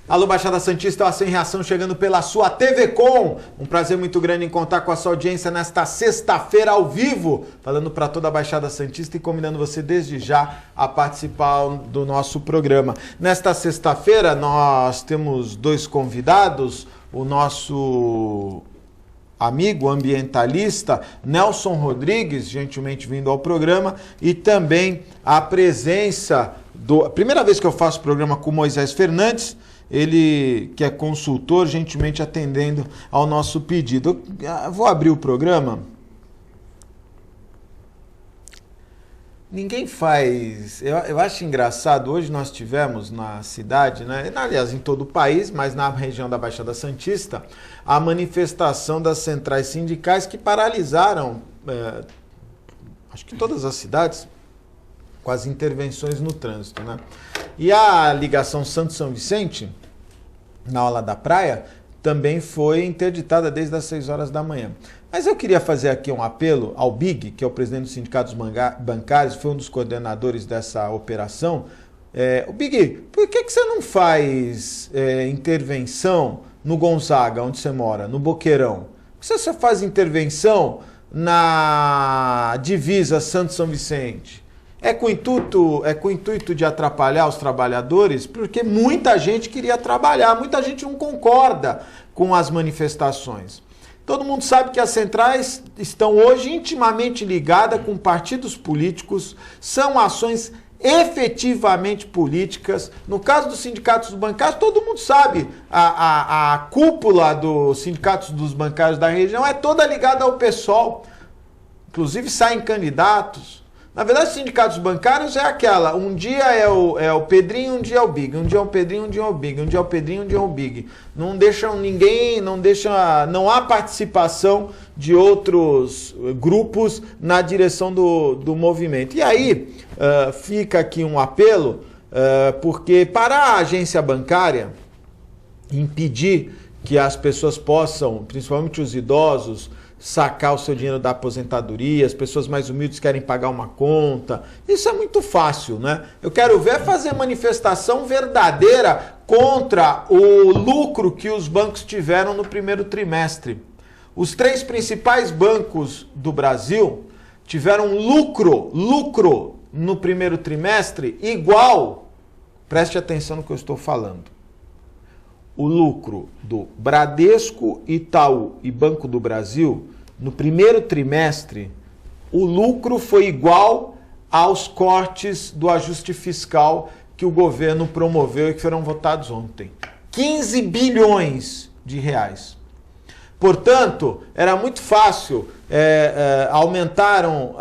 Alô, Baixada Santista, a Sem Reação chegando pela sua TV Com. Um prazer muito grande em contar com a sua audiência nesta sexta-feira ao vivo, falando para toda a Baixada Santista e convidando você desde já a participar do nosso programa. Nesta sexta-feira nós temos dois convidados, o nosso amigo ambientalista Nelson Rodrigues, gentilmente vindo ao programa, e também a presença a primeira vez que eu faço programa com Moisés Fernandes, ele que é consultor, gentilmente atendendo ao nosso pedido. Eu vou abrir o programa. Ninguém faz... Eu acho engraçado, hoje nós tivemos na cidade, né, aliás em todo o país, mas na região da Baixada Santista, a manifestação das centrais sindicais que paralisaram, acho que todas as cidades, com as intervenções no trânsito, né? E a ligação Santos-São Vicente, na Orla da Praia, também foi interditada desde as 6 horas da manhã. Mas eu queria fazer aqui um apelo ao Big, que é o presidente dos sindicatos bancários, foi um dos coordenadores dessa operação. O Big, por que você não faz intervenção no Gonzaga, onde você mora, no Boqueirão? Por que você faz intervenção na divisa Santos-São Vicente? É com o intuito de atrapalhar os trabalhadores, porque muita gente queria trabalhar, muita gente não concorda com as manifestações. Todo mundo sabe que as centrais estão hoje intimamente ligadas com partidos políticos, são ações efetivamente políticas. No caso dos sindicatos bancários, todo mundo sabe, a cúpula dos sindicatos dos bancários da região é toda ligada ao PSOL, inclusive saem candidatos. Na verdade, os sindicatos bancários é aquela, um dia é o Pedrinho, um dia é o Big, um dia é o Pedrinho, um dia é o Big, um dia é o Pedrinho, um dia é o Big. Não deixam ninguém, não há participação de outros grupos na direção do movimento. E aí, fica aqui um apelo, porque para a agência bancária impedir que as pessoas possam, principalmente os idosos, sacar o seu dinheiro da aposentadoria, as pessoas mais humildes querem pagar uma conta. Isso é muito fácil, né? Eu quero ver fazer manifestação verdadeira contra o lucro que os bancos tiveram no primeiro trimestre. Os 3 principais bancos do Brasil tiveram lucro no primeiro trimestre igual, preste atenção no que eu estou falando, o lucro do Bradesco, Itaú e Banco do Brasil, no primeiro trimestre, o lucro foi igual aos cortes do ajuste fiscal que o governo promoveu e que foram votados ontem. 15 bilhões de reais. Portanto, era muito fácil, aumentaram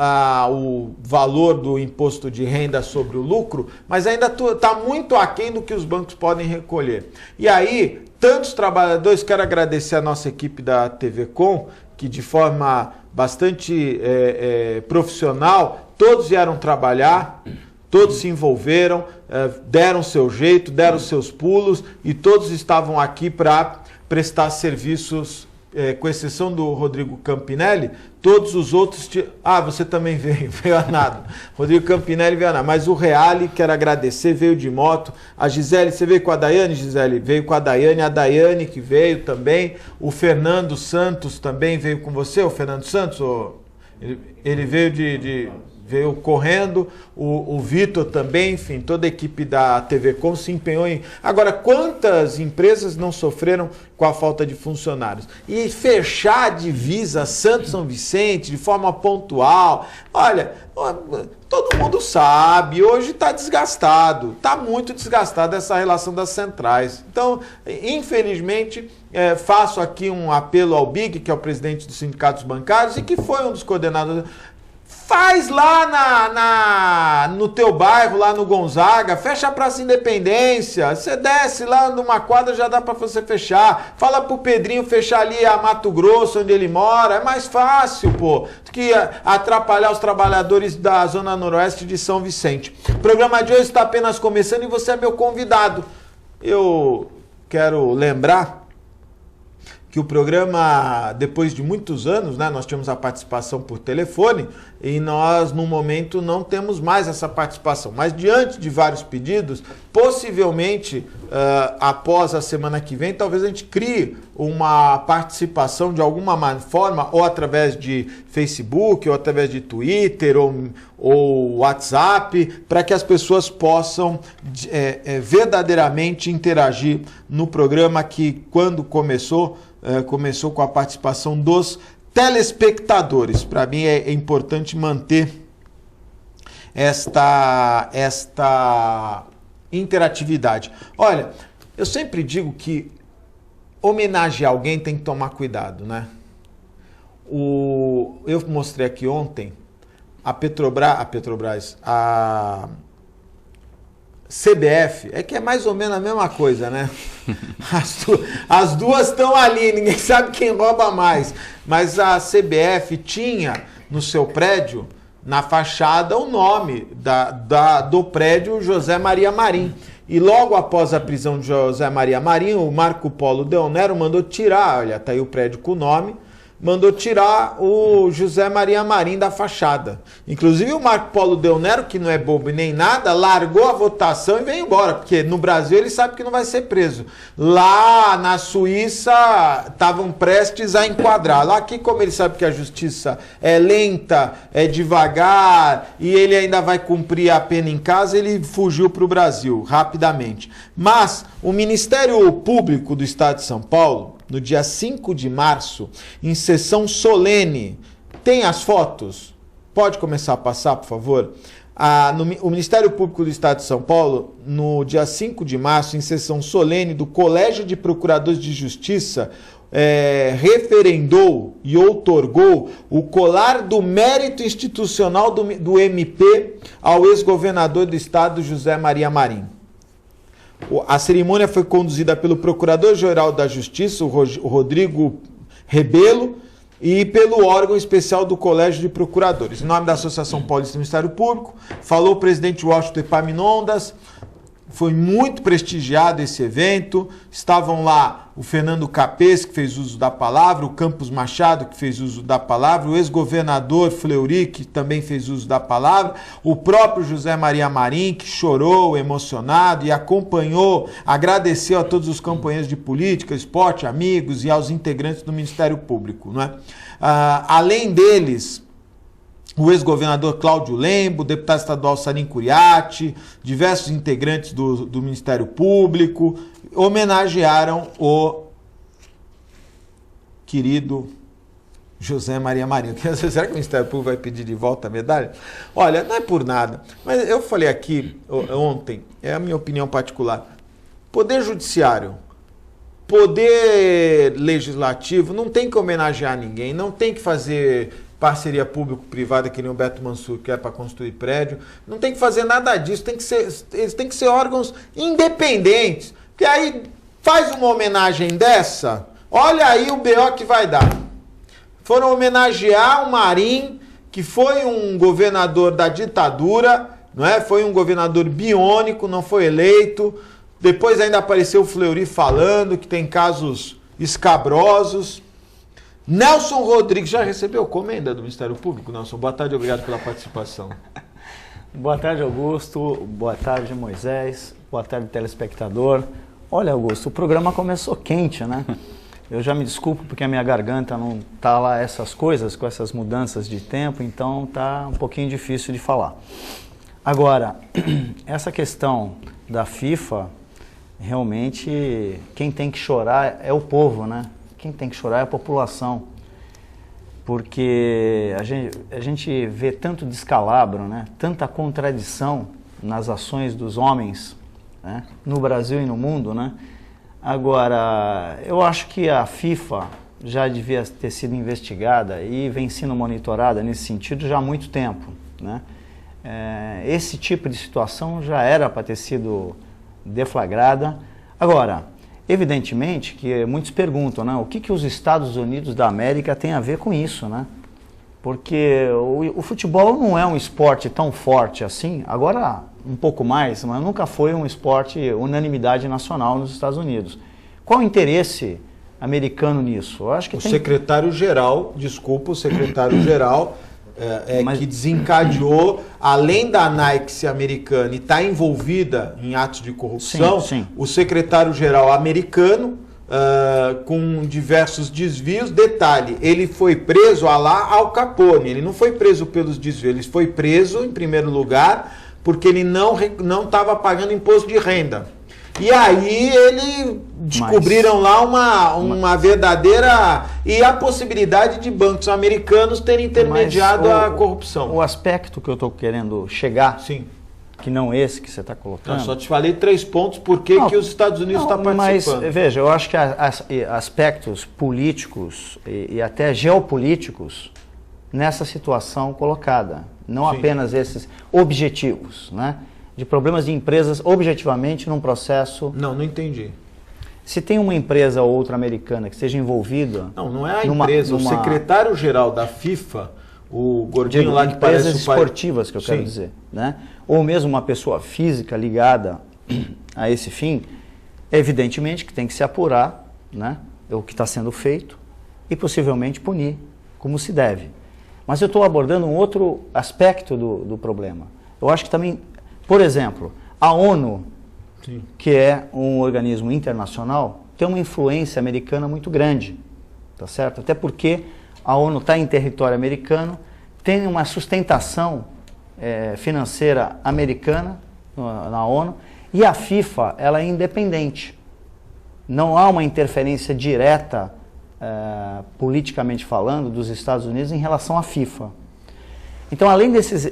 o valor do imposto de renda sobre o lucro, mas ainda está muito aquém do que os bancos podem recolher. E aí, tantos trabalhadores, quero agradecer a nossa equipe da TV Com, que de forma bastante profissional, todos vieram trabalhar, todos se envolveram, deram seu jeito, deram seus pulos e todos estavam aqui para prestar serviços. Com exceção do Rodrigo Campinelli, todos os outros... você também veio a nada. Rodrigo Campinelli veio a nada. Mas o Reale, quero agradecer, veio de moto. A Gisele, você veio com a Daiane, Gisele? Veio com a Daiane que veio também. O Fernando Santos também veio com você, o Fernando Santos? Ele veio veio correndo, o Vitor também, enfim, toda a equipe da TV Com se empenhou em... Agora, quantas empresas não sofreram com a falta de funcionários? E fechar a divisa Santos-São Vicente de forma pontual, olha, todo mundo sabe, hoje está desgastado, está muito desgastado essa relação das centrais. Então, infelizmente, faço aqui um apelo ao Big, que é o presidente dos sindicatos bancários e que foi um dos coordenadores... Faz lá no teu bairro, lá no Gonzaga, fecha a Praça Independência, você desce lá numa quadra, já dá para você fechar. Fala pro Pedrinho fechar ali a Mato Grosso, onde ele mora, é mais fácil, pô, do que atrapalhar os trabalhadores da Zona Noroeste de São Vicente. O programa de hoje está apenas começando e você é meu convidado. Eu quero lembrar que o programa, depois de muitos anos, né, nós tínhamos a participação por telefone, e nós, no momento, não temos mais essa participação. Mas, diante de vários pedidos, possivelmente, após a semana que vem, talvez a gente crie uma participação de alguma forma, ou através de Facebook, ou através de Twitter, ou WhatsApp, para que as pessoas possam verdadeiramente interagir no programa que, quando começou com a participação dos telespectadores. Para mim é importante manter esta interatividade. Olha, eu sempre digo que homenagear alguém tem que tomar cuidado, né? Eu mostrei aqui ontem a CBF, que é mais ou menos a mesma coisa, né? As duas estão ali, ninguém sabe quem rouba mais. Mas a CBF tinha no seu prédio, na fachada, o nome do prédio José Maria Marim. E logo após a prisão de José Maria Marim, o Marco Polo Del Nero mandou tirar, olha, tá aí o prédio com o nome, mandou tirar o José Maria Marim da fachada. Inclusive o Marco Polo Del Nero, que não é bobo nem nada, largou a votação e veio embora, porque no Brasil ele sabe que não vai ser preso. Lá na Suíça estavam prestes a enquadrá-lo. Aqui, como ele sabe que a justiça é lenta, é devagar e ele ainda vai cumprir a pena em casa, ele fugiu para o Brasil rapidamente. Mas o Ministério Público do Estado de São Paulo, no dia 5 de março, em sessão solene. Tem as fotos? Pode começar a passar, por favor? O Ministério Público do Estado de São Paulo, no dia 5 de março, em sessão solene do Colégio de Procuradores de Justiça, referendou e outorgou o colar do mérito institucional do MP ao ex-governador do Estado, José Maria Marim. A cerimônia foi conduzida pelo Procurador-Geral da Justiça, o Rodrigo Rebelo, e pelo órgão especial do Colégio de Procuradores. Em nome da Associação Paulista do Ministério Público, falou o presidente Washington Epaminondas. Foi muito prestigiado esse evento. Estavam lá o Fernando Capês, que fez uso da palavra, o Campos Machado, que fez uso da palavra, o ex-governador Fleury, que também fez uso da palavra, o próprio José Maria Marim, que chorou emocionado e acompanhou, agradeceu a todos os companheiros de política, esporte, amigos e aos integrantes do Ministério Público, não é? Além deles, o ex-governador Cláudio Lembo, o deputado estadual Salim Curiati, diversos integrantes do Ministério Público, homenagearam o querido José Maria Marim. Será que o Ministério Público vai pedir de volta a medalha? Olha, não é por nada, mas eu falei aqui ontem, é a minha opinião particular, Poder Judiciário, Poder Legislativo, não tem que homenagear ninguém, não tem que fazer parceria público-privada que nem o Beto Mansur quer para construir prédio, não tem que fazer nada disso, eles têm que ser órgãos independentes, porque aí faz uma homenagem dessa, olha aí o BO que vai dar. Foram homenagear o Marim, que foi um governador da ditadura, não é? Foi um governador biônico, não foi eleito, depois ainda apareceu o Fleury falando que tem casos escabrosos. Nelson Rodrigues já recebeu comenda do Ministério Público? Nelson, boa tarde, obrigado pela participação. Boa tarde, Augusto. Boa tarde, Moisés. Boa tarde, telespectador. Olha, Augusto, o programa começou quente, né? Eu já me desculpo porque a minha garganta não tá lá essas coisas, com essas mudanças de tempo, então tá um pouquinho difícil de falar. Agora, essa questão da FIFA, realmente, quem tem que chorar é o povo, né? Quem tem que chorar é a população, porque a gente vê tanto descalabro, né? Tanta contradição nas ações dos homens, né? No Brasil e no mundo, né? Agora, eu acho que a FIFA já devia ter sido investigada e vem sendo monitorada nesse sentido já há muito tempo, né? Esse tipo de situação já era para ter sido deflagrada. Agora, evidentemente que muitos perguntam, né, o que os Estados Unidos da América têm a ver com isso, né? Porque o futebol não é um esporte tão forte assim, agora um pouco mais, mas nunca foi um esporte unanimidade nacional nos Estados Unidos. Qual o interesse americano nisso? Eu acho que secretário-geral que desencadeou, além da Nike ser americana e estar envolvida em atos de corrupção, sim. O secretário-geral americano, com diversos desvios. Detalhe, ele foi preso a lá Al Capone, ele não foi preso pelos desvios, ele foi preso, em primeiro lugar, porque ele não estava pagando imposto de renda. E aí descobriram lá uma verdadeira... E a possibilidade de bancos americanos terem intermediado a corrupção. O aspecto que eu estou querendo chegar, sim, que não esse que você está colocando... Eu só te falei 3 pontos, por que os Estados Unidos estão participando. Mas, veja, eu acho que aspectos políticos e até geopolíticos nessa situação colocada. Não sim, apenas esses objetivos, né? De problemas de empresas objetivamente num processo... Não entendi. Se tem uma empresa ou outra americana que esteja envolvida... Não é a empresa. O secretário-geral da FIFA, o gordinho lá que parece o pai... Empresas esportivas, que eu quero dizer, né? Ou mesmo uma pessoa física ligada a esse fim, evidentemente que tem que se apurar, né, o que está sendo feito e possivelmente punir, como se deve. Mas eu estou abordando um outro aspecto do problema. Eu acho que também... Por exemplo, a ONU, sim, que é um organismo internacional, tem uma influência americana muito grande, tá certo? Até porque a ONU está em território americano, tem uma sustentação financeira americana na ONU, e a FIFA ela é independente. Não há uma interferência direta, politicamente falando, dos Estados Unidos em relação à FIFA. Então, além desses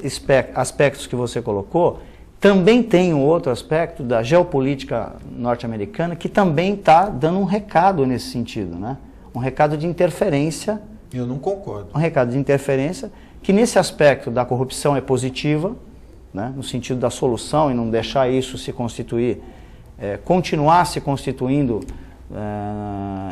aspectos que você colocou, também tem um outro aspecto da geopolítica norte-americana que também está dando um recado nesse sentido, né? Um recado de interferência. Eu não concordo. Um recado de interferência que nesse aspecto da corrupção é positiva, né? No sentido da solução e não deixar isso se constituir, continuar se constituindo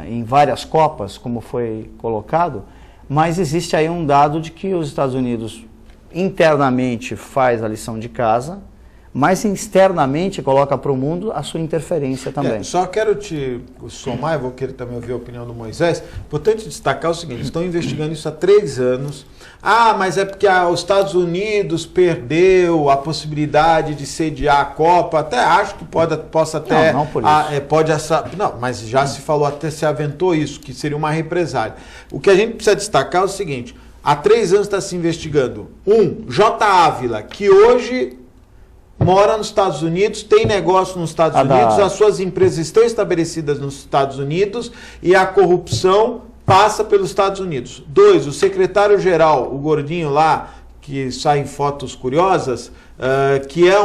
em várias copas, como foi colocado, mas existe aí um dado de que os Estados Unidos internamente faz a lição de casa, mas externamente coloca para o mundo a sua interferência também. Só quero te somar, eu vou querer também ouvir a opinião do Moisés. Importante destacar o seguinte, estão investigando isso há 3 anos. Mas é porque os Estados Unidos perdeu a possibilidade de sediar a Copa. Até acho que possa até... Não por isso. Não, mas já se falou, até se aventou isso, que seria uma represália. O que a gente precisa destacar é o seguinte, há 3 anos está se investigando. J. Ávila, que hoje... mora nos Estados Unidos, tem negócio nos Estados Unidos, as suas empresas estão estabelecidas nos Estados Unidos e a corrupção passa pelos Estados Unidos. 2, o secretário-geral, o gordinho lá, que sai em fotos curiosas, que é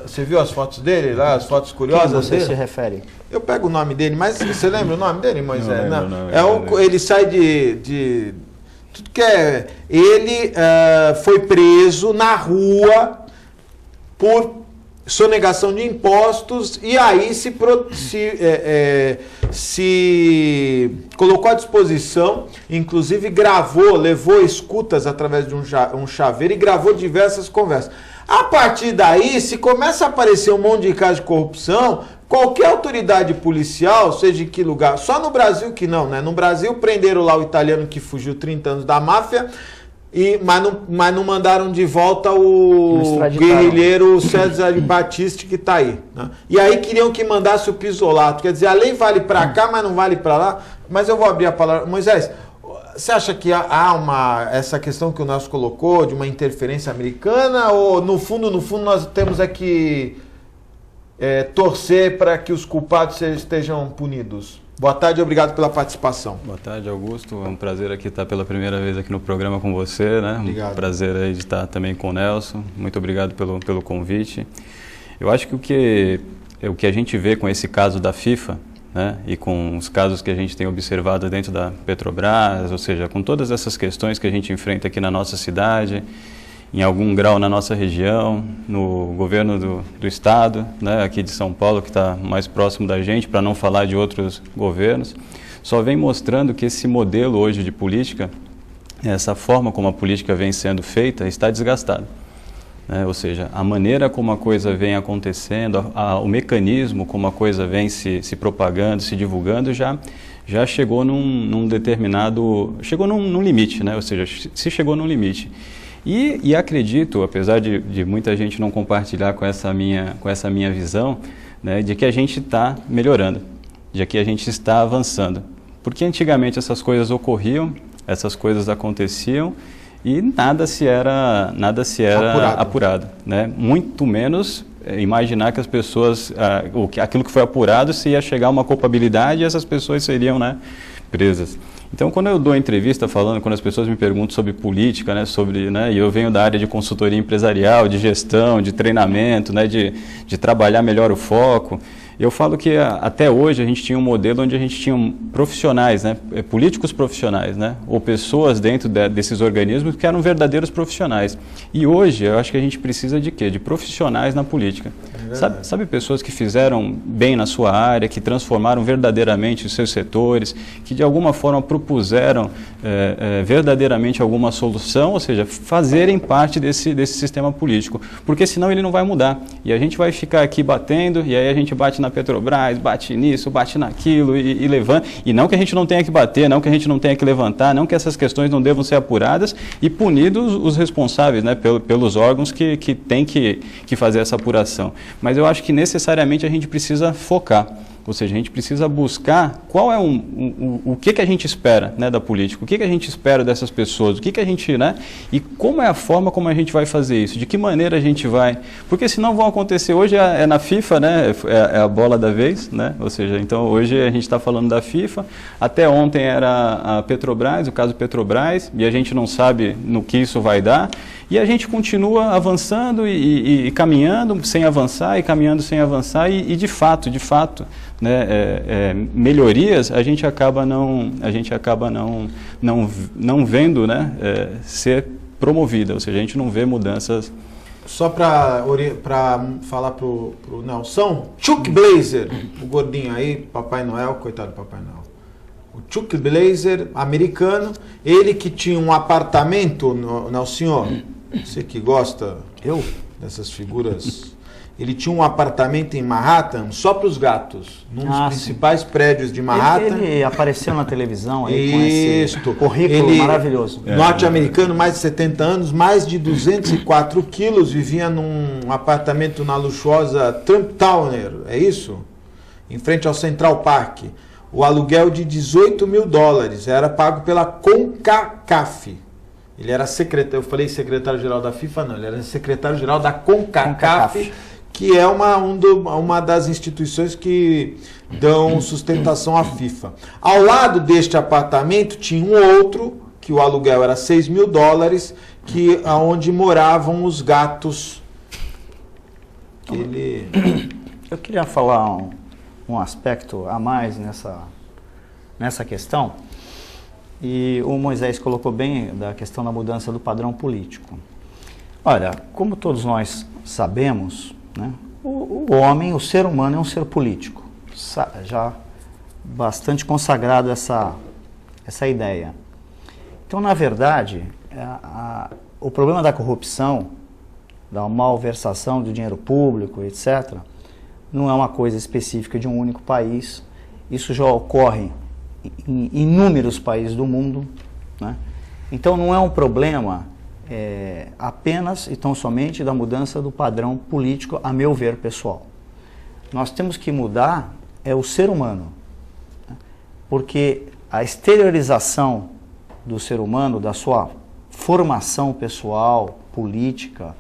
você viu as fotos dele lá, as fotos curiosas dele? Quem você se refere? Eu pego o nome dele, mas você lembra o nome dele, Moisés? Não. Ele sai de tudo que é... Ele foi preso na rua por sonegação de impostos e aí se colocou à disposição, inclusive levou escutas através de um chaveiro e gravou diversas conversas. A partir daí, se começa a aparecer um monte de casos de corrupção, qualquer autoridade policial, seja em que lugar, só no Brasil que não, né? No Brasil prenderam lá o italiano que fugiu 30 anos da máfia, mas não mandaram de volta o guerrilheiro César Battisti que está aí, né? E aí queriam que mandasse o Pisolato. Quer dizer, a lei vale para cá, mas não vale para lá. Mas eu vou abrir a palavra. Moisés, você acha que há essa questão que o Nelson colocou de uma interferência americana ou no fundo nós temos que torcer para que os culpados estejam punidos? Boa tarde e obrigado pela participação. Boa tarde, Augusto. É um prazer aqui estar pela primeira vez aqui no programa com você, né? Obrigado. Um prazer aí de estar também com o Nelson. Muito obrigado pelo convite. Eu acho que o que a gente vê com esse caso da FIFA, né? E com os casos que a gente tem observado dentro da Petrobras, ou seja, com todas essas questões que a gente enfrenta aqui na nossa cidade, em algum grau na nossa região, no governo do estado, né, aqui de São Paulo, que está mais próximo da gente, para não falar de outros governos, só vem mostrando que esse modelo hoje de política, essa forma como a política vem sendo feita, está desgastado. Ou seja, a maneira como a coisa vem acontecendo, o mecanismo como a coisa vem se propagando, se divulgando, já chegou num determinado... chegou num limite, né? Ou seja, se chegou num limite. E acredito, apesar de muita gente não compartilhar com essa minha visão, né, de que a gente está melhorando, de que a gente está avançando. Porque antigamente essas coisas ocorriam, essas coisas aconteciam e nada se era apurado, né? Muito menos imaginar que as pessoas, aquilo que foi apurado, se ia chegar a uma culpabilidade e essas pessoas seriam, né, presas. Então, quando eu dou entrevista quando as pessoas me perguntam sobre política, né, e eu venho da área de consultoria empresarial, de gestão, de treinamento, né, de trabalhar melhor o foco, eu falo que até hoje a gente tinha um modelo onde a gente tinha profissionais, né, políticos profissionais, né, ou pessoas dentro desses organismos que eram verdadeiros profissionais. E hoje eu acho que a gente precisa de quê? De profissionais na política. Sabe pessoas que fizeram bem na sua área, que transformaram verdadeiramente os seus setores, que de alguma forma propuseram verdadeiramente alguma solução, ou seja, fazerem parte desse sistema político, porque senão ele não vai mudar. E a gente vai ficar aqui batendo, e aí a gente bate na Petrobras, bate nisso, bate naquilo e levanta. E não que a gente não tenha que bater, não que a gente não tenha que levantar, não que essas questões não devam ser apuradas e punidos os responsáveis, né, pelos órgãos que têm que fazer essa apuração. Mas eu acho que necessariamente a gente precisa focar. Ou seja, a gente precisa buscar qual é o que a gente espera, né, da política, o que a gente espera dessas pessoas, o que a gente, né, e como é a forma como a gente vai fazer isso, de que maneira a gente vai, porque senão vão acontecer, hoje é na FIFA, né, é a bola da vez, né, ou seja, então hoje a gente está falando da FIFA, até ontem era a Petrobras, o caso Petrobras, e a gente não sabe no que isso vai dar, e a gente continua avançando e caminhando sem avançar, e caminhando sem avançar, e de fato, né, melhorias a gente acaba não vendo, né, ser promovida, ou seja, a gente não vê mudanças. Só para falar pro Nelson, Chuck Blazer, o gordinho aí, Papai Noel, coitado do Papai Noel. O Chuck Blazer, americano, ele que tinha um apartamento, Nelson, você que gosta dessas figuras... Ele tinha um apartamento em Manhattan só para os gatos, num dos principais prédios de Manhattan. Ele apareceu na televisão aí com esse currículo maravilhoso. Norte-americano, mais de 70 anos, mais de 204 quilos, vivia num apartamento na luxuosa Trump Tower, é isso? Em frente ao Central Park. O aluguel de $18 mil era pago pela CONCACAF. Ele era eu falei secretário-geral da FIFA, não, ele era secretário-geral da CONCACAF. Que é uma das instituições que dão sustentação à FIFA. Ao lado deste apartamento tinha um outro, que o aluguel era $6 mil, onde moravam os gatos. Eu queria falar um aspecto a mais nessa questão, e o Moisés colocou bem da questão da mudança do padrão político. Olha, como todos nós sabemos, né, o homem, o ser humano é um ser político, já bastante consagrado essa ideia. Então, na verdade, o problema da corrupção, da malversação do dinheiro público, etc., não é uma coisa específica de um único país. Isso já ocorre em inúmeros países do mundo, né? Então, não é um problema apenas e tão somente da mudança do padrão político, a meu ver, pessoal. Nós temos que mudar o ser humano, né? Porque a exteriorização do ser humano, da sua formação pessoal, política,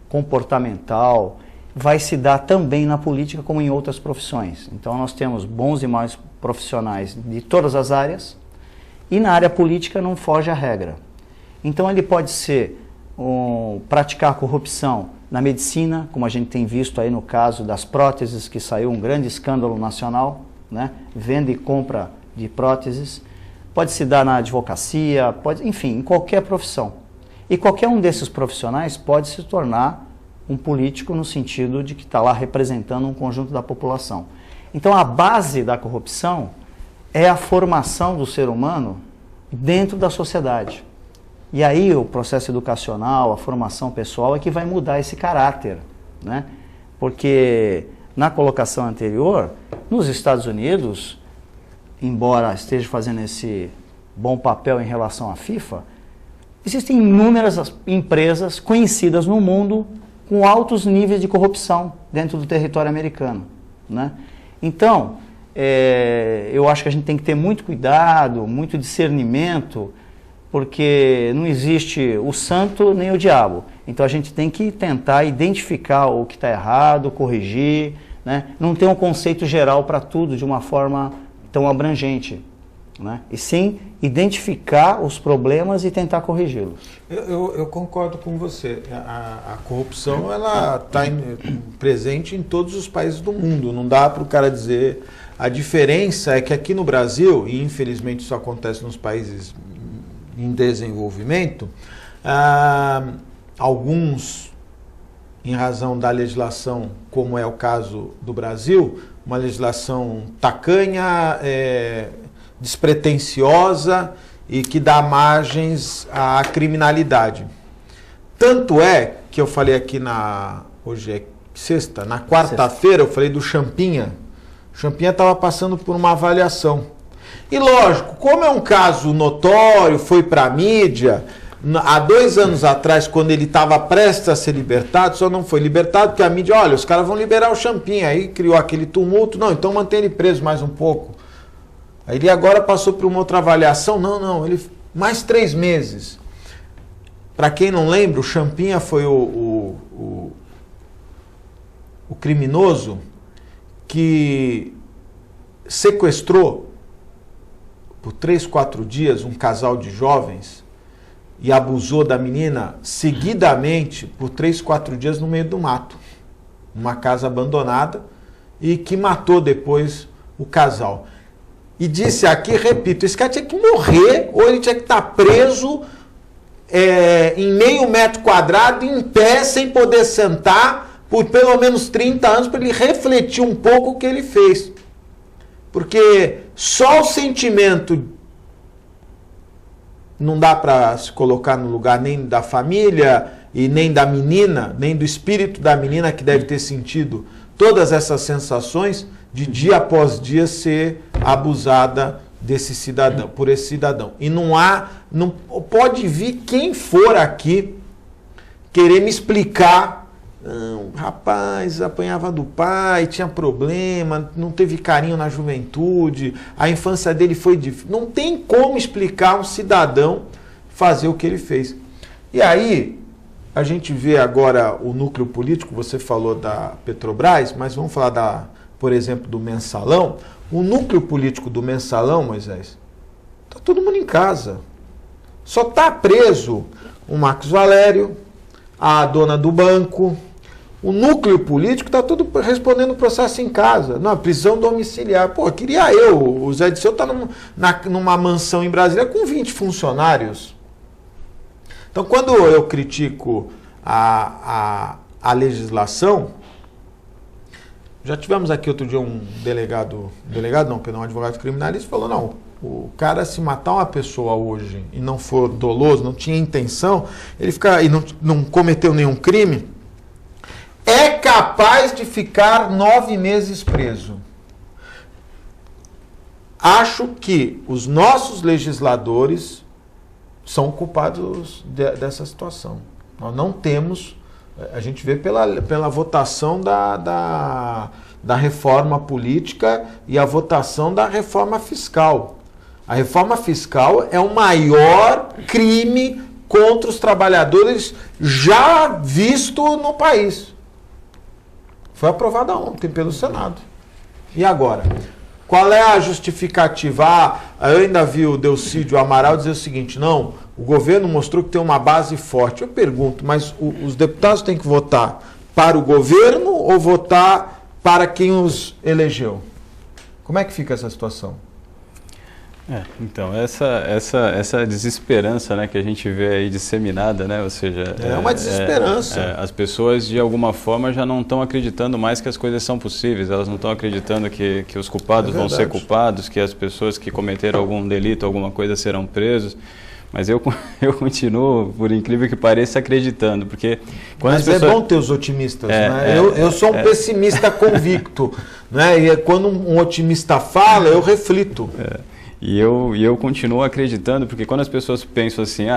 comportamental, vai se dar também na política como em outras profissões. Então nós temos bons e maus profissionais de todas as áreas, e na área política não foge a regra. Então ele pode ser praticar corrupção na medicina, como a gente tem visto aí no caso das próteses, que saiu um grande escândalo nacional, né? Venda e compra de próteses. Pode se dar na advocacia, enfim, em qualquer profissão. E qualquer um desses profissionais pode se tornar um político no sentido de que está lá representando um conjunto da população. Então a base da corrupção é a formação do ser humano dentro da sociedade. E aí o processo educacional, a formação pessoal é que vai mudar esse caráter, né? Porque na colocação anterior, nos Estados Unidos, embora esteja fazendo esse bom papel em relação à FIFA, Existem inúmeras empresas conhecidas no mundo com altos níveis de corrupção dentro do território americano, né? Então, eu acho que a gente tem que ter muito cuidado, muito discernimento, porque não existe o santo nem o diabo. Então a gente tem que tentar identificar o que está errado, corrigir, né? Não tem um conceito geral para tudo de uma forma tão abrangente, né? E sim identificar os problemas e tentar corrigi-los. Eu concordo com você. A corrupção ela está presente em todos os países do mundo. Não dá para o cara dizer. A diferença é que aqui no Brasil, e infelizmente isso acontece nos países em desenvolvimento, alguns, em razão da legislação, como é o caso do Brasil, uma legislação tacanha, despretensiosa e que dá margens à criminalidade. Tanto é que eu falei aqui hoje é sexta, na quarta-feira eu falei do Champinha. O Champinha estava passando por uma avaliação. E lógico, como é um caso notório, foi para a mídia, há 2 anos atrás, quando ele estava prestes a ser libertado, só não foi libertado porque a mídia, olha, os caras vão liberar o Champinha. Aí criou aquele tumulto, não, então mantém ele preso mais um pouco. Aí ele agora passou por uma outra avaliação, não, ele mais 3 meses. Para quem não lembra, o Champinha foi o criminoso que sequestrou por 3, 4 dias um casal de jovens e abusou da menina seguidamente por 3, 4 dias no meio do mato, numa casa abandonada, e que matou depois o casal. E disse aqui, repito, esse cara tinha que morrer ou ele tinha que estar preso em meio metro quadrado, em pé, sem poder sentar, por pelo menos 30 anos, para ele refletir um pouco o que ele fez. Porque só o sentimento não dá para se colocar no lugar nem da família e nem da menina, nem do espírito da menina que deve ter sentido todas essas sensações de dia após dia ser abusada desse cidadão, por esse cidadão. E não pode vir quem for aqui querer me explicar. Não, rapaz, apanhava do pai, tinha problema, não teve carinho na juventude, a infância dele foi difícil. Não tem como explicar um cidadão fazer o que ele fez. E aí, a gente vê agora o núcleo político, você falou da Petrobras, mas vamos falar, por exemplo, do Mensalão. O núcleo político do Mensalão, Moisés, está todo mundo em casa. Só está preso o Marcos Valério, a dona do banco. O núcleo político está tudo respondendo o processo em casa. Não, prisão domiciliar. Pô, queria o Zé Disseu está numa mansão em Brasília com 20 funcionários. Então, quando eu critico a legislação, já tivemos aqui outro dia um advogado criminalista, falou, não, o cara se matar uma pessoa hoje e não for doloso, não tinha intenção, ele não cometeu nenhum crime, é capaz de ficar 9 meses preso. Acho que os nossos legisladores são culpados dessa situação. Nós não temos, a gente vê pela votação da reforma política e a votação da reforma fiscal. A reforma fiscal é o maior crime contra os trabalhadores já visto no país. Foi aprovada ontem pelo Senado. E agora? Qual é a justificativa? Eu ainda vi o Delcídio Amaral dizer o seguinte, não, o governo mostrou que tem uma base forte. Eu pergunto, mas os deputados têm que votar para o governo ou votar para quem os elegeu? Como é que fica essa situação? Então, essa desesperança, né, que a gente vê aí disseminada, né, ou seja... É uma desesperança. As pessoas, de alguma forma, já não estão acreditando mais que as coisas são possíveis, elas não estão acreditando que os culpados vão ser culpados, que as pessoas que cometeram algum delito, alguma coisa serão presos. Mas eu continuo, por incrível que pareça, acreditando, porque... Mas é bom ter os otimistas, né? Eu sou um pessimista convicto, né? E quando um otimista fala, eu reflito. E eu continuo acreditando, porque quando as pessoas pensam assim,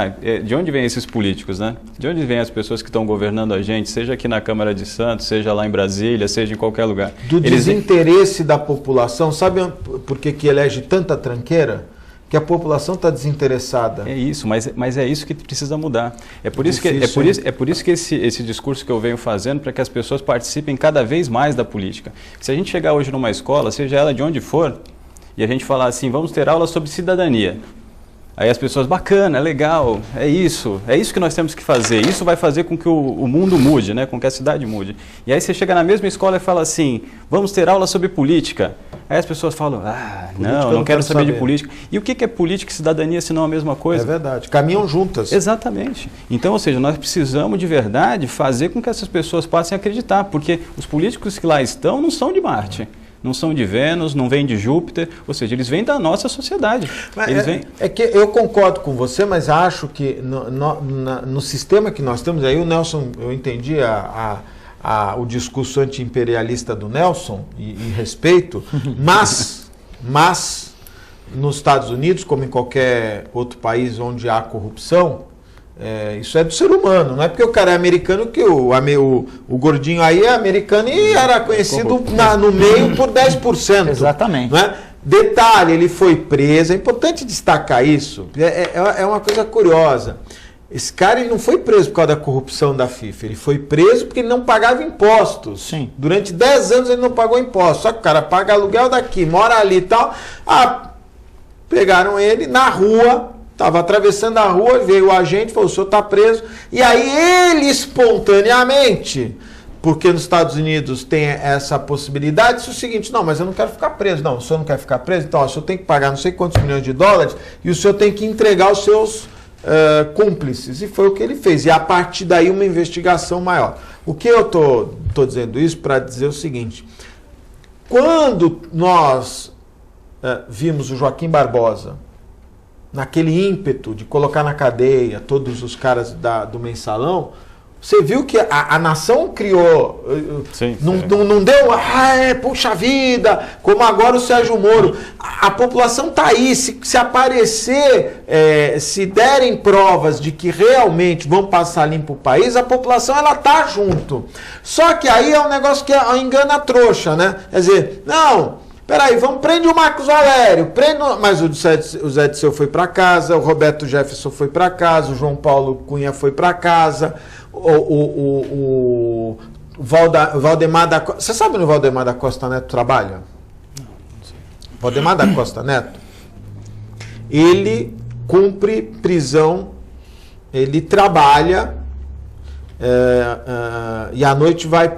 de onde vêm esses políticos, né? De onde vêm as pessoas que estão governando a gente, seja aqui na Câmara de Santos, seja lá em Brasília, seja em qualquer lugar. Do desinteresse da população, sabe por que elege tanta tranqueira? Que a população está desinteressada. É isso, mas é isso que precisa mudar. É por isso que esse discurso que eu venho fazendo, para que as pessoas participem cada vez mais da política. Se a gente chegar hoje numa escola, seja ela de onde for, e a gente falar assim, vamos ter aula sobre cidadania. Aí as pessoas, bacana, legal, é isso que nós temos que fazer. Isso vai fazer com que o mundo mude, né? Com que a cidade mude. E aí você chega na mesma escola e fala assim, vamos ter aula sobre política. Aí as pessoas falam, não quero saber de política. E o que é política e cidadania se não a mesma coisa? É verdade, caminham juntas. Exatamente. Então, ou seja, nós precisamos de verdade fazer com que essas pessoas passem a acreditar, porque os políticos que lá estão não são de Marte. Não são de Vênus, não vêm de Júpiter, ou seja, eles vêm da nossa sociedade. É que eu concordo com você, mas acho que no sistema que nós temos, aí o Nelson, eu entendi o discurso anti-imperialista do Nelson, e respeito, mas nos Estados Unidos, como em qualquer outro país onde há corrupção, isso é do ser humano, não é porque o cara é americano que o gordinho aí é americano e era conhecido no meio por 10%. Exatamente. Não é? Detalhe, ele foi preso, é importante destacar isso, é uma coisa curiosa. Esse cara ele não foi preso por causa da corrupção da FIFA, ele foi preso porque ele não pagava impostos. Sim. Durante 10 anos ele não pagou impostos, só que o cara paga aluguel daqui, mora ali e tal. Pegaram ele na rua, estava atravessando a rua, veio o agente, falou, o senhor está preso. E aí ele espontaneamente, porque nos Estados Unidos tem essa possibilidade, disse o seguinte, não, mas eu não quero ficar preso. Não, o senhor não quer ficar preso? Então, o senhor tem que pagar não sei quantos milhões de dólares e o senhor tem que entregar os seus cúmplices. E foi o que ele fez. E a partir daí uma investigação maior. O que eu estou dizendo isso para dizer o seguinte, quando nós vimos o Joaquim Barbosa, naquele ímpeto de colocar na cadeia todos os caras do mensalão, você viu que a nação criou, não deu, puxa vida, como agora o Sérgio Moro. A população está aí, se aparecer, se derem provas de que realmente vão passar limpo o país, a população ela está junto. Só que aí é um negócio que engana a trouxa, né? Quer dizer, não... Peraí, prende o Marcos Valério, mas o Zé Disseu foi para casa, o Roberto Jefferson foi para casa, o João Paulo Cunha foi para casa, o Valdemar da Costa... Você sabe onde o Valdemar da Costa Neto trabalha? Não sei. Valdemar da Costa Neto, ele cumpre prisão, ele trabalha... e à noite vai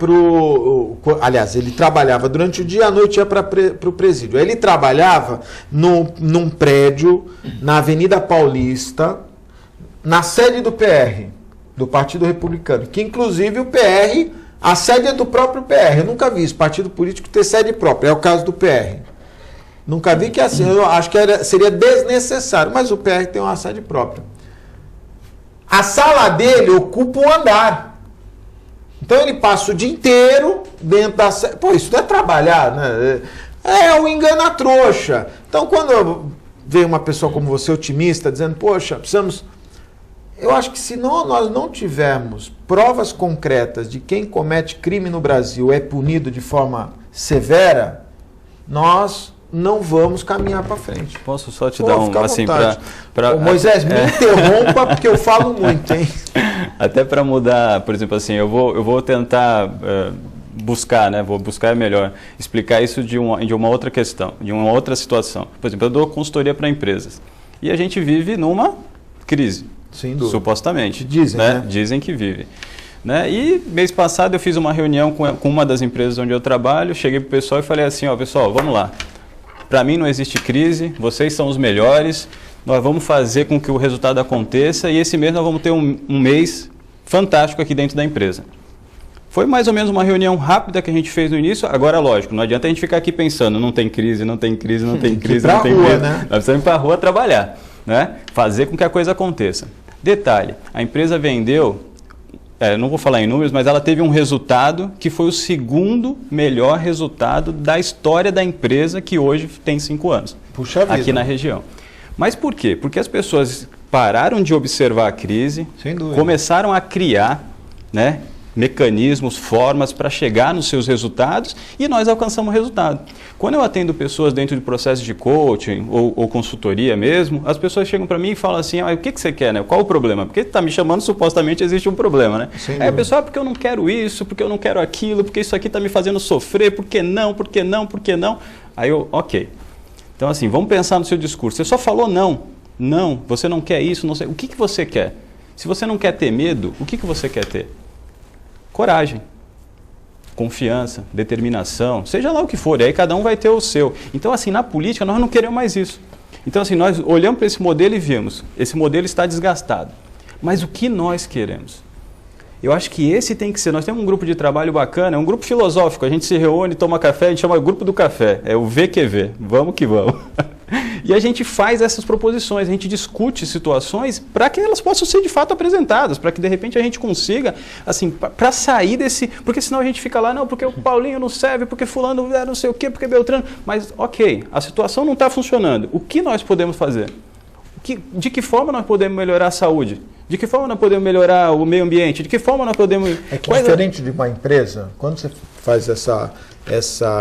aliás, ele trabalhava durante o dia, à noite ia para o presídio. Ele trabalhava num prédio na Avenida Paulista, na sede do PR, do Partido Republicano, que inclusive o PR, a sede é do próprio PR. Eu nunca vi esse partido político ter sede própria, é o caso do PR. Nunca vi que assim, eu acho que seria desnecessário, mas o PR tem uma sede própria. A sala dele ocupa um andar. Então ele passa o dia inteiro dentro da sala. Pô, isso não é trabalhar, né? É o engana trouxa. Então quando vem uma pessoa como você, otimista, dizendo, poxa, precisamos... Eu acho que se nós não tivermos provas concretas de quem comete crime no Brasil é punido de forma severa, nós... não vamos caminhar para frente. Posso só te dar assim para Moisés, me interrompa porque eu falo muito, hein? Até para mudar, por exemplo, assim, eu vou tentar buscar, né? Vou buscar melhor explicar isso de uma outra questão, de uma outra situação. Por exemplo, eu dou consultoria para empresas e a gente vive numa crise, sem dúvida. Supostamente, dizem, né? Dizem que vive. Né? E mês passado eu fiz uma reunião com uma das empresas onde eu trabalho, cheguei para o pessoal e falei assim, ó, pessoal, vamos lá. Para mim não existe crise, vocês são os melhores, nós vamos fazer com que o resultado aconteça e esse mês nós vamos ter um mês fantástico aqui dentro da empresa. Foi mais ou menos uma reunião rápida que a gente fez no início, agora lógico, não adianta a gente ficar aqui pensando, não tem crise, não tem crise, não tem crise, não tem crise. Né? Nós precisamos ir para a rua trabalhar, né? Fazer com que a coisa aconteça. Detalhe, a empresa vendeu não vou falar em números, mas ela teve um resultado que foi o segundo melhor resultado da história da empresa, que hoje tem 5 anos. Puxa vida. Aqui na região. Mas por quê? Porque as pessoas pararam de observar a crise, começaram a criar, né, mecanismos, formas para chegar nos seus resultados, e nós alcançamos o resultado. Quando eu atendo pessoas dentro de processos de coaching ou consultoria mesmo, as pessoas chegam para mim e falam assim, o que você quer, né? Qual o problema? Porque está me chamando, supostamente existe um problema, né? Aí a pessoa, porque eu não quero isso, porque eu não quero aquilo, porque isso aqui está me fazendo sofrer, por que não, por que não, por que não? Aí eu, ok. Então assim, vamos pensar no seu discurso. Você só falou não. Não, você não quer isso, não sei. O que você quer? Se você não quer ter medo, o que você quer ter? Coragem, confiança, determinação, seja lá o que for, e aí cada um vai ter o seu. Então, assim, na política nós não queremos mais isso. Então, assim, nós olhamos para esse modelo e vimos, esse modelo está desgastado. Mas o que nós queremos? Eu acho que esse tem que ser, nós temos um grupo de trabalho bacana, é um grupo filosófico, a gente se reúne, toma café, a gente chama Grupo do Café, é o VQV, vamos que vamos. E a gente faz essas proposições, a gente discute situações para que elas possam ser de fato apresentadas, para que de repente a gente consiga, assim, para sair desse... Porque senão a gente fica lá, não, porque o Paulinho não serve, porque fulano não sei o quê, porque Beltrano... Mas, ok, a situação não está funcionando. O que nós podemos fazer? De que forma nós podemos melhorar a saúde? De que forma nós podemos melhorar o meio ambiente? De que forma nós podemos... É que diferente de uma empresa, quando você faz essa...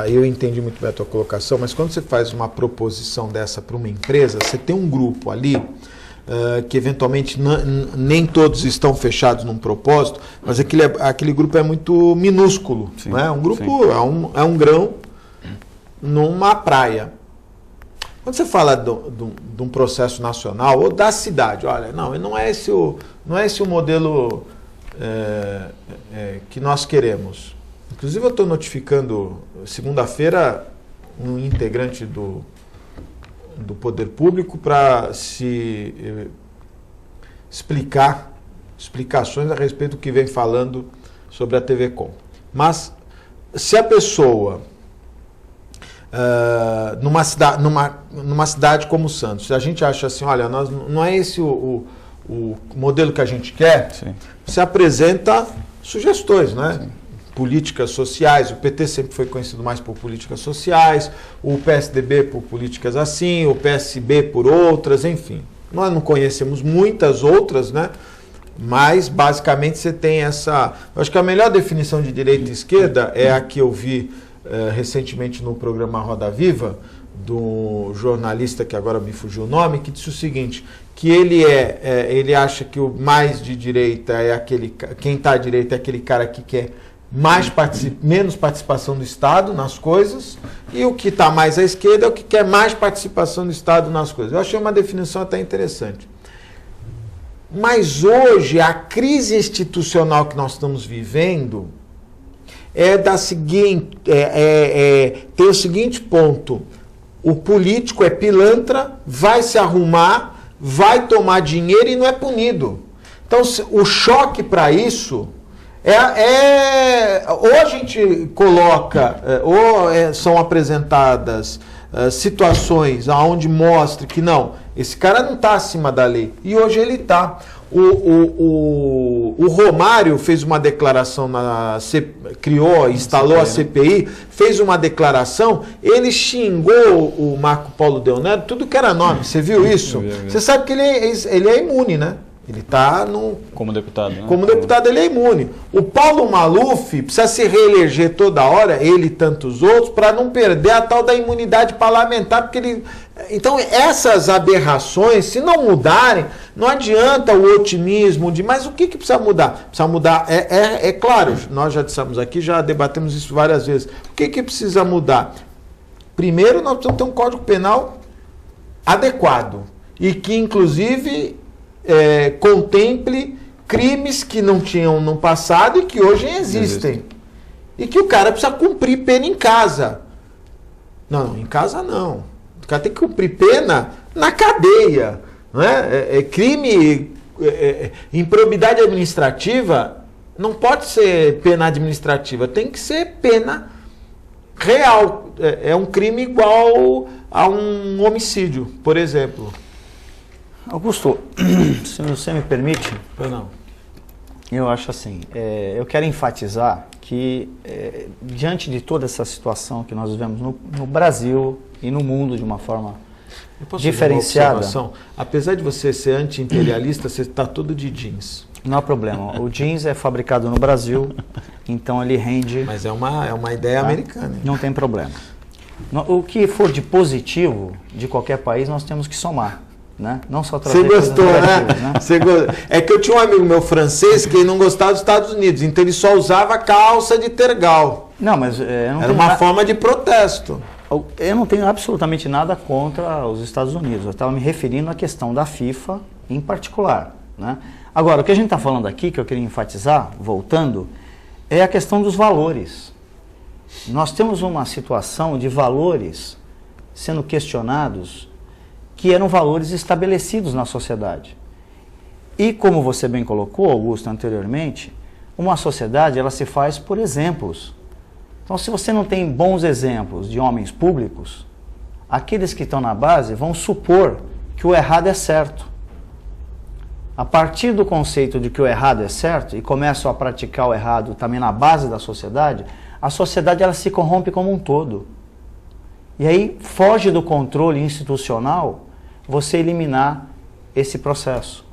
Eu entendi muito bem a tua colocação, mas quando você faz uma proposição dessa para uma empresa, você tem um grupo ali que eventualmente nem todos estão fechados num propósito, mas aquele grupo é muito minúsculo. Sim, não é? Um grupo é um grão numa praia. Quando você fala de um processo nacional ou da cidade, olha, não é esse o modelo que nós queremos. Inclusive eu estou notificando, segunda-feira, um integrante do Poder Público para se explicações a respeito do que vem falando sobre a TV Com. Mas se a pessoa, numa cidade como Santos, se a gente acha assim, olha, não é esse o modelo que a gente quer, sim, se apresenta sugestões, né? Sim. Políticas sociais, o PT sempre foi conhecido mais por políticas sociais, o PSDB por políticas assim, o PSB por outras, enfim. Nós não conhecemos muitas outras, né? Mas basicamente você tem essa... Eu acho que a melhor definição de direita e esquerda é a que eu vi recentemente no programa Roda Viva, do jornalista que agora me fugiu o nome, que disse o seguinte, que ele acha que o mais de direita é aquele... Quem está à direita é aquele cara que quer menos participação do Estado nas coisas, e o que está mais à esquerda é o que quer mais participação do Estado nas coisas. Eu achei uma definição até interessante. Mas hoje a crise institucional que nós estamos vivendo tem o seguinte ponto: o político é pilantra, vai se arrumar, vai tomar dinheiro e não é punido. Então o choque para isso ou a gente coloca, são apresentadas situações onde mostra que não, esse cara não está acima da lei. E hoje ele está. O Romário fez uma declaração, instalou a CPI, fez uma declaração, ele xingou o Marco Polo Deonero, tudo que era nome. Você viu isso? Você sabe que ele é imune, né? Ele está como deputado, né? Como deputado ele é imune. O Paulo Maluf precisa se reeleger toda hora, ele e tantos outros, para não perder a tal da imunidade parlamentar, porque ele... Então, essas aberrações, se não mudarem, não adianta o otimismo mas o que precisa mudar? Precisa mudar, é claro, nós já dissemos aqui, já debatemos isso várias vezes. O que precisa mudar? Primeiro, nós precisamos ter um Código Penal adequado e que, inclusive... contemple crimes que não tinham no passado e que hoje existem. E que o cara precisa cumprir pena em casa. Não, em casa não. O cara tem que cumprir pena na cadeia. Não é? Crime, improbidade administrativa não pode ser pena administrativa, tem que ser pena real. É um crime igual a um homicídio, por exemplo. Augusto, se você me permite, Eu acho assim, eu quero enfatizar que diante de toda essa situação que nós vivemos no Brasil e no mundo de uma forma diferenciada. Apesar de você ser anti-imperialista, você está todo de jeans. Não há problema. O jeans é fabricado no Brasil, então ele rende... Mas é uma ideia americana. Hein? Não tem problema. O que for de positivo de qualquer país, nós temos que somar. Né? Não só trazer Você gostou, né? É que eu tinha um amigo meu francês que não gostava dos Estados Unidos, então ele só usava calça de tergal. Não, mas... Era uma forma de protesto. Eu não tenho absolutamente nada contra os Estados Unidos. Eu estava me referindo à questão da FIFA em particular. Né? Agora, o que a gente está falando aqui, que eu queria enfatizar, voltando, é a questão dos valores. Nós temos uma situação de valores sendo questionados que eram valores estabelecidos na sociedade. E como você bem colocou, Augusto, anteriormente, uma sociedade ela se faz por exemplos. Então, se você não tem bons exemplos de homens públicos, aqueles que estão na base vão supor que o errado é certo. A partir do conceito de que o errado é certo e começam a praticar o errado também na base da sociedade, a sociedade ela se corrompe como um todo. E aí foge do controle institucional você eliminar esse processo.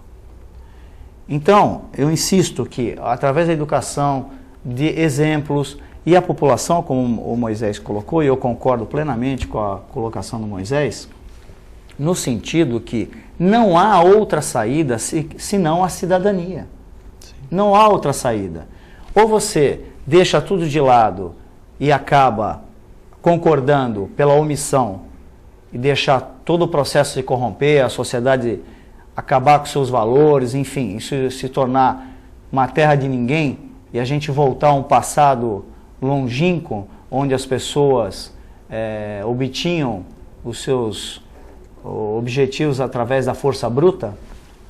Então, eu insisto que através da educação, de exemplos, e a população, como o Moisés colocou, e eu concordo plenamente com a colocação do Moisés, no sentido que não há outra saída senão a cidadania. Sim. Não há outra saída. Ou você deixa tudo de lado e acaba concordando pela omissão e deixar todo o processo se corromper, a sociedade acabar com seus valores, enfim, isso se tornar uma terra de ninguém e a gente voltar a um passado longínquo, onde as pessoas obtinham os seus objetivos através da força bruta,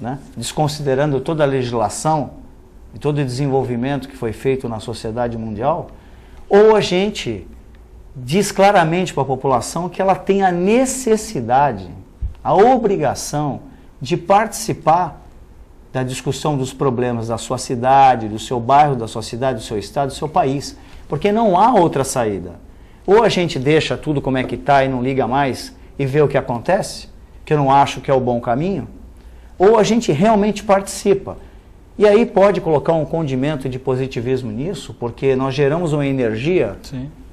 né? Desconsiderando toda a legislação e todo o desenvolvimento que foi feito na sociedade mundial, ou a gente diz claramente para a população que ela tem a necessidade, a obrigação de participar da discussão dos problemas da sua cidade, do seu bairro, da sua cidade, do seu estado, do seu país, porque não há outra saída. Ou a gente deixa tudo como é que está e não liga mais e vê o que acontece, que eu não acho que é o bom caminho, ou a gente realmente participa. E aí pode colocar um condimento de positivismo nisso, porque nós geramos uma energia,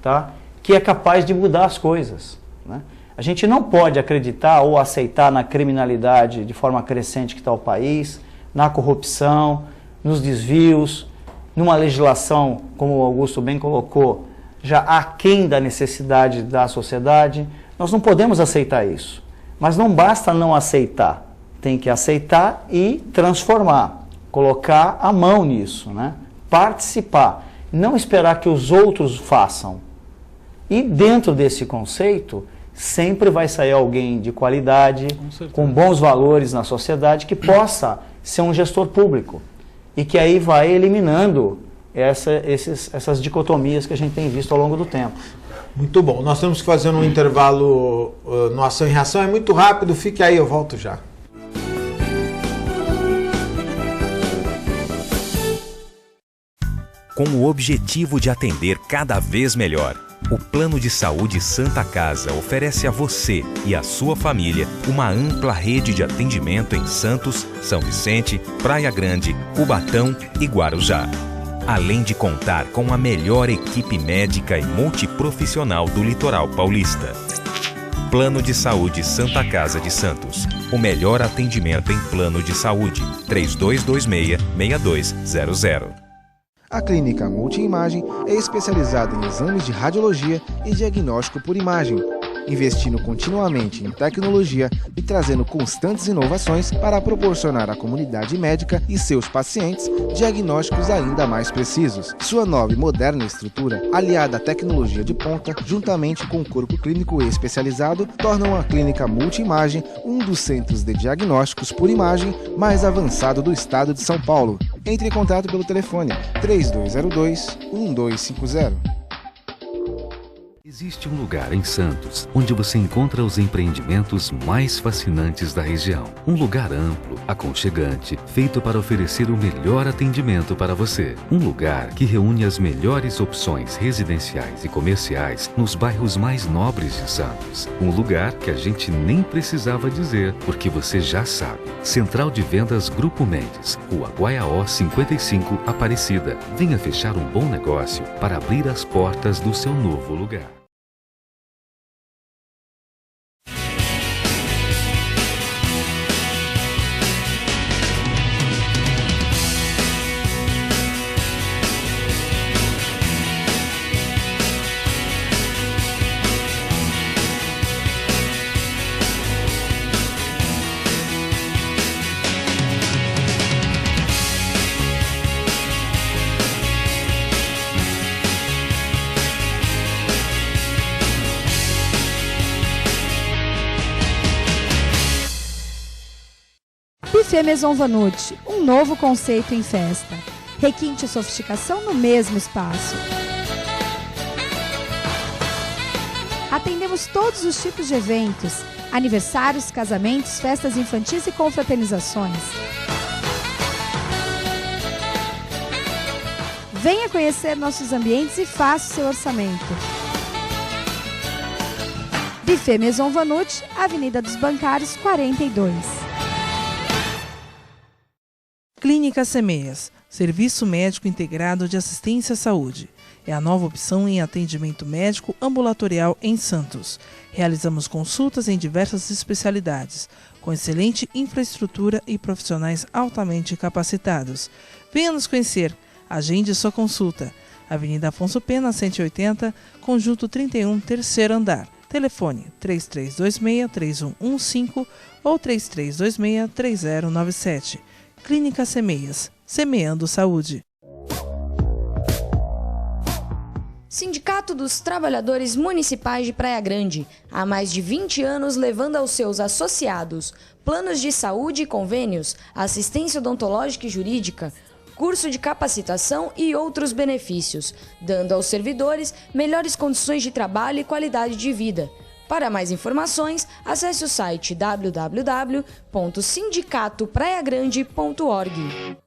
tá, que é capaz de mudar as coisas. Né? A gente não pode acreditar ou aceitar na criminalidade de forma crescente que está o país, na corrupção, nos desvios, numa legislação, como o Augusto bem colocou, já aquém da necessidade da sociedade. Nós não podemos aceitar isso. Mas não basta não aceitar, tem que aceitar e transformar, colocar a mão nisso, né? Participar, não esperar que os outros façam. E dentro desse conceito, sempre vai sair alguém de qualidade, com bons valores na sociedade, que possa ser um gestor público. E que aí vai eliminando essas dicotomias que a gente tem visto ao longo do tempo. Muito bom. Nós temos que fazer um intervalo no Ação e Reação. É muito rápido, fique aí, eu volto já. Com o objetivo de atender cada vez melhor, o Plano de Saúde Santa Casa oferece a você e a sua família uma ampla rede de atendimento em Santos, São Vicente, Praia Grande, Cubatão e Guarujá. Além de contar com a melhor equipe médica e multiprofissional do litoral paulista. Plano de Saúde Santa Casa de Santos. O melhor atendimento em plano de saúde. 3226-6200. A Clínica Multiimagem é especializada em exames de radiologia e diagnóstico por imagem, investindo continuamente em tecnologia e trazendo constantes inovações para proporcionar à comunidade médica e seus pacientes diagnósticos ainda mais precisos. Sua nova e moderna estrutura, aliada à tecnologia de ponta, juntamente com o corpo clínico especializado, tornam a Clínica Multiimagem um dos centros de diagnósticos por imagem mais avançado do estado de São Paulo. Entre em contato pelo telefone 3202-1250. Existe um lugar em Santos onde você encontra os empreendimentos mais fascinantes da região. Um lugar amplo, aconchegante, feito para oferecer o melhor atendimento para você. Um lugar que reúne as melhores opções residenciais e comerciais nos bairros mais nobres de Santos. Um lugar que a gente nem precisava dizer, porque você já sabe. Central de Vendas Grupo Mendes, Rua Guaiaó 55, Aparecida. Venha fechar um bom negócio para abrir as portas do seu novo lugar. Buffet Maison Vanut, um novo conceito em festa. Requinte e sofisticação no mesmo espaço. Atendemos todos os tipos de eventos, aniversários, casamentos, festas infantis e confraternizações. Venha conhecer nossos ambientes e faça o seu orçamento. Buffet Maison Vanut, Avenida dos Bancários, 42. Clínica Semeias, Serviço Médico Integrado de Assistência à Saúde. É a nova opção em atendimento médico ambulatorial em Santos. Realizamos consultas em diversas especialidades, com excelente infraestrutura e profissionais altamente capacitados. Venha nos conhecer. Agende sua consulta. Avenida Afonso Pena, 180, Conjunto 31, terceiro andar. Telefone 3326-3115 ou 3326-3097. Clínica Semeias, semeando saúde. Sindicato dos Trabalhadores Municipais de Praia Grande, há mais de 20 anos levando aos seus associados planos de saúde e convênios, assistência odontológica e jurídica, curso de capacitação e outros benefícios, dando aos servidores melhores condições de trabalho e qualidade de vida. Para mais informações, acesse o site www.sindicatopraiagrande.org.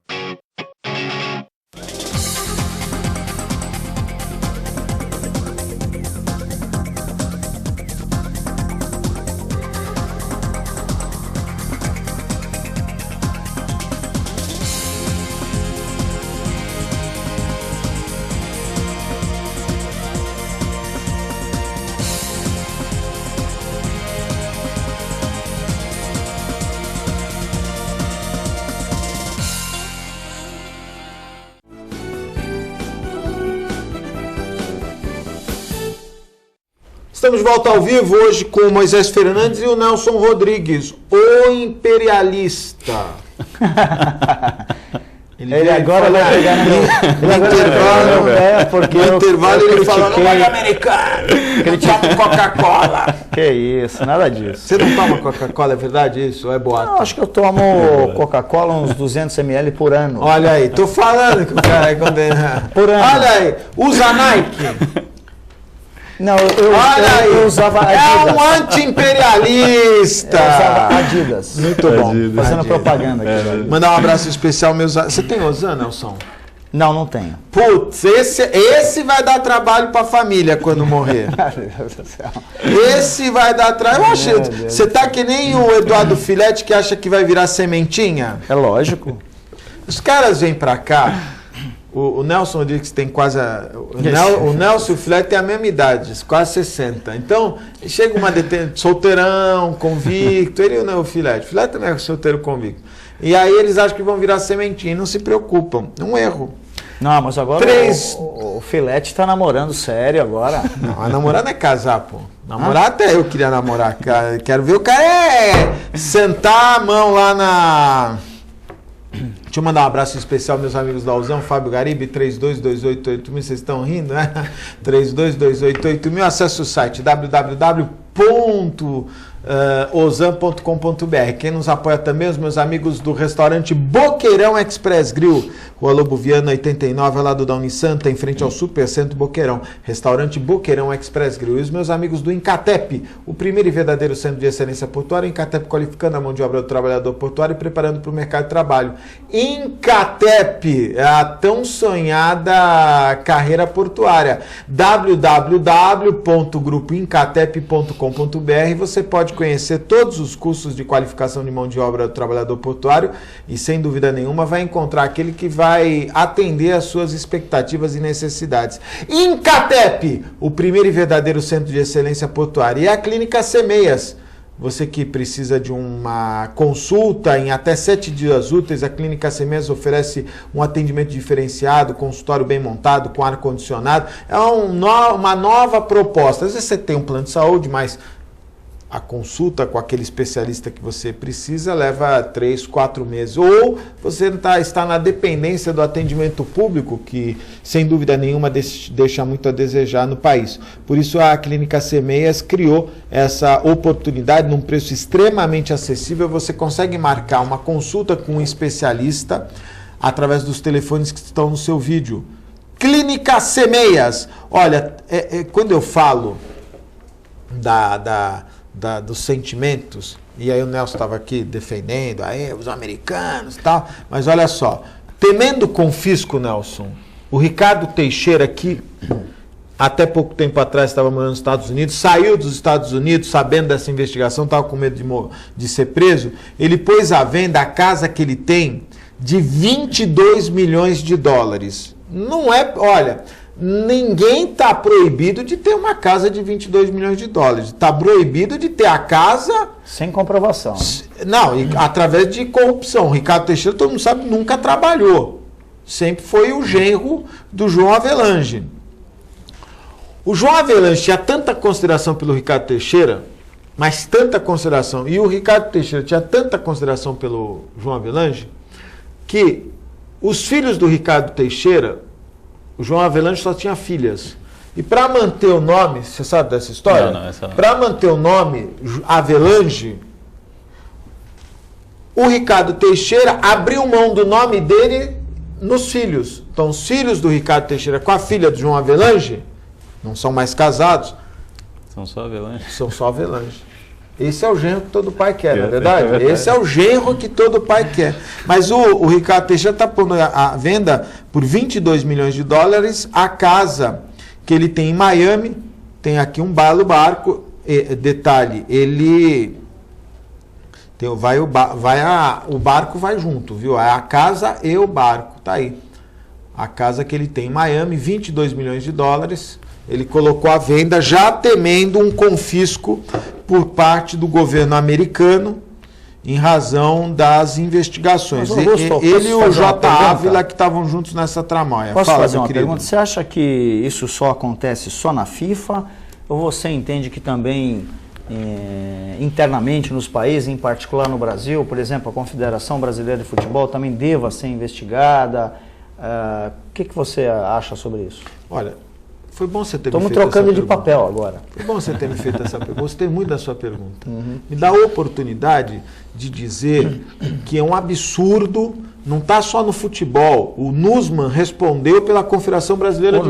Estamos de volta ao vivo hoje com o Moisés Fernandes e o Nelson Rodrigues, o imperialista. Ele agora vai pegar no intervalo. Porque no intervalo ele fala, não vai americano, eu tomo Coca-Cola. Que isso, nada disso. Você não toma Coca-Cola, é verdade isso? Ou é boato? Não, acho que eu tomo Coca-Cola uns 200 ml por ano. Olha aí, tô falando que o cara é condenado. Por ano. Olha aí, usa Nike. Não, eu usava Adidas. É um anti-imperialista. Eu usava Adidas. Muito bom. Fazendo Adidas. Propaganda aqui. Mandar um abraço especial ao meus... Você tem Ozan, Nelson? Não tenho. Putz, esse vai dar trabalho pra família quando morrer. Meu Deus do céu. Esse vai dar trabalho. Você tá que nem o Eduardo Filete que acha que vai virar sementinha? É lógico. Os caras vêm pra cá... O Nelson Rodrigues tem quase... O Nelson e o Filete têm a mesma idade, quase 60. Então, chega uma solteirão, convicto, ele e o Filete. O Filete também é solteiro convicto. E aí eles acham que vão virar sementinha e não se preocupam. É um erro. Não, mas agora o Filete está namorando sério agora. Não, a namorar não é casar, pô. Namorar até eu queria namorar. Cara. Quero ver o cara sentar a mão lá na... Deixa eu mandar um abraço especial aos meus amigos da Alzão, Fábio Garibe, 32288000, vocês estão rindo, né? 32288000, acesse o site www.alzão.com.br ozan.com.br. Quem nos apoia também, os meus amigos do restaurante Boqueirão Express Grill, Rua Lobo Viana 89, ao lado da Unisanta, em frente ao Supercentro Boqueirão. Restaurante Boqueirão Express Grill. E os meus amigos do Incatep, o primeiro e verdadeiro centro de excelência portuária. Incatep qualificando a mão de obra do trabalhador portuário e preparando para o mercado de trabalho. Incatep, a tão sonhada carreira portuária. www.grupoincatep.com.br. Você pode conhecer todos os cursos de qualificação de mão de obra do trabalhador portuário e, sem dúvida nenhuma, vai encontrar aquele que vai atender às suas expectativas e necessidades. Incatep, o primeiro e verdadeiro centro de excelência portuária. E a Clínica Semeias. Você que precisa de uma consulta em até 7 dias úteis, a Clínica Semeias oferece um atendimento diferenciado, consultório bem montado, com ar-condicionado. É uma nova proposta. Às vezes você tem um plano de saúde, mas a consulta com aquele especialista que você precisa leva 3, 4 meses. Ou você está na dependência do atendimento público, que sem dúvida nenhuma deixa muito a desejar no país. Por isso a Clínica Semeias criou essa oportunidade num preço extremamente acessível. Você consegue marcar uma consulta com um especialista através dos telefones que estão no seu vídeo. Clínica Semeias. Olha, quando eu falo dos sentimentos, e aí o Nelson estava aqui defendendo os americanos e tal, mas olha só, temendo confisco, Nelson, o Ricardo Teixeira, que até pouco tempo atrás estava morando nos Estados Unidos, saiu dos Estados Unidos sabendo dessa investigação, estava com medo de ser preso, ele pôs à venda a casa que ele tem de 22 milhões de dólares. Não é, olha, ninguém está proibido de ter uma casa de 22 milhões de dólares. Está proibido de ter a casa... Sem comprovação. Não, através de corrupção. O Ricardo Teixeira, todo mundo sabe, nunca trabalhou. Sempre foi o genro do João Avelange. O João Avelange tinha tanta consideração pelo Ricardo Teixeira, mas tanta consideração, e o Ricardo Teixeira tinha tanta consideração pelo João Avelange, que os filhos do Ricardo Teixeira... O João Avelange só tinha filhas. E para manter o nome, você sabe dessa história? Não, essa não. Para manter o nome Avelange, o Ricardo Teixeira abriu mão do nome dele nos filhos. Então, os filhos do Ricardo Teixeira com a filha do João Avelange não são mais casados. São só Avelange. São só Avelange. Esse é o genro que todo pai quer, não é verdade? Esse é o genro que todo pai quer. Mas o Ricardo Teixeira está pondo à venda por 22 milhões de dólares a casa que ele tem em Miami. Tem aqui um belo barco. Detalhe, ele... o barco vai junto, viu? É a casa e o barco, tá aí. A casa que ele tem em Miami, 22 milhões de dólares. Ele colocou à venda já temendo um confisco por parte do governo americano em razão das investigações. Ele e o J. Ávila que estavam juntos nessa tramóia. Posso fazer uma pergunta? Você acha que isso só acontece só na FIFA? Ou você entende que também internamente nos países, em particular no Brasil, por exemplo, a Confederação Brasileira de Futebol também deva ser investigada? O que você acha sobre isso? Olha, foi bom você ter me feito essa pergunta. Estamos trocando de papel agora. Foi bom você ter me feito essa pergunta. Gostei muito da sua pergunta. Me dá a oportunidade de dizer que é um absurdo, não está só no futebol. O Nussmann respondeu pela Confederação Brasileira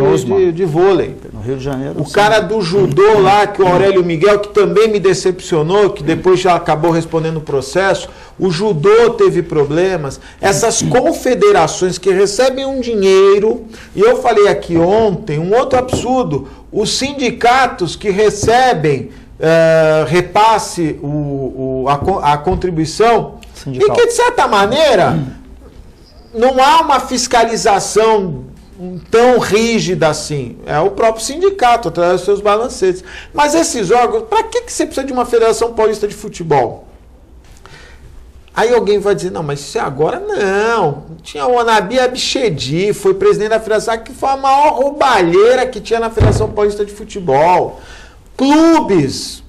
de Vôlei. No Rio de Janeiro. O cara do judô lá, que o Aurélio Miguel, que também me decepcionou, que depois já acabou respondendo o processo. O judô teve problemas. Essas confederações que recebem um dinheiro, e eu falei aqui ontem, um outro absurdo, os sindicatos que recebem repasse a contribuição, sindical. E que, de certa maneira, não há uma fiscalização tão rígida assim. É o próprio sindicato, através dos seus balancetes. Mas esses órgãos, para que você precisa de uma Federação Paulista de Futebol? Aí alguém vai dizer, não, mas isso é agora não. Tinha o Anabi Abichedi, foi presidente da Federação, que foi a maior roubalheira que tinha na Federação Paulista de Futebol. Clubes.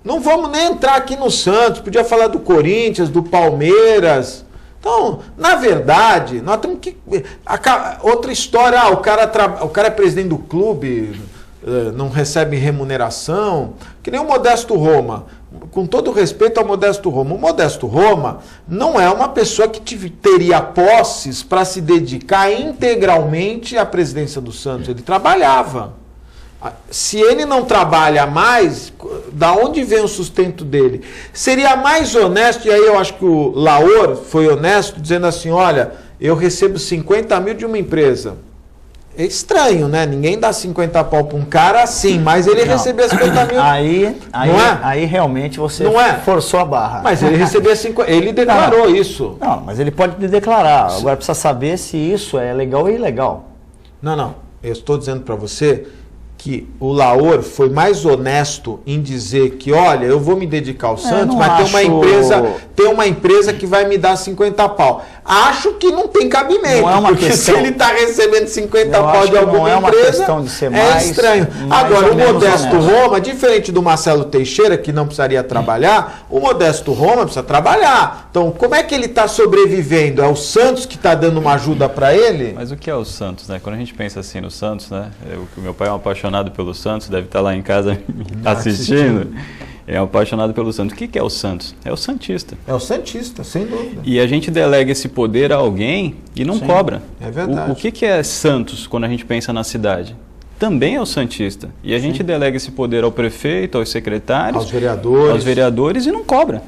Não vamos nem entrar aqui no Santos, podia falar do Corinthians, do Palmeiras. Então, na verdade, nós temos que... Outra história, o cara é presidente do clube, não recebe remuneração, que nem o Modesto Roma. Com todo respeito ao Modesto Roma, o Modesto Roma não é uma pessoa que teria posses para se dedicar integralmente à presidência do Santos. Ele trabalhava. Se ele não trabalha mais, da onde vem o sustento dele? Seria mais honesto, e aí eu acho que o Laor foi honesto, dizendo assim, olha, eu recebo 50 mil de uma empresa. É estranho, né? Ninguém dá 50 pau para um cara assim, mas ele recebia 50 mil. Aí realmente você forçou a barra. Mas ele recebia 50, ele declarou isso. Não, mas ele pode declarar. Agora precisa saber se isso é legal ou ilegal. Não. Eu estou dizendo para você que o Laor foi mais honesto em dizer que, olha, eu vou me dedicar ao Santos, mas tem uma empresa que vai me dar 50 pau. Acho que não tem cabimento, não é uma porque questão, se ele está recebendo 50 pau de alguma não é uma empresa, questão de ser é estranho. Agora, o Modesto honesto. Roma, diferente do Marcelo Teixeira, que não precisaria trabalhar, o Modesto Roma precisa trabalhar. Então, como é que ele está sobrevivendo? É o Santos que está dando uma ajuda para ele? Mas o que é o Santos, né? Quando a gente pensa assim no Santos, né? O meu pai é um apaixonado pelo Santos, deve estar lá em casa assistindo. É um apaixonado pelo Santos. O que é o Santos? É o santista. É o santista, sem dúvida. E a gente delega esse poder a alguém e não cobra. É verdade. O que é Santos quando a gente pensa na cidade? Também é o santista. E a gente delega esse poder ao prefeito, aos secretários, aos vereadores e não cobra.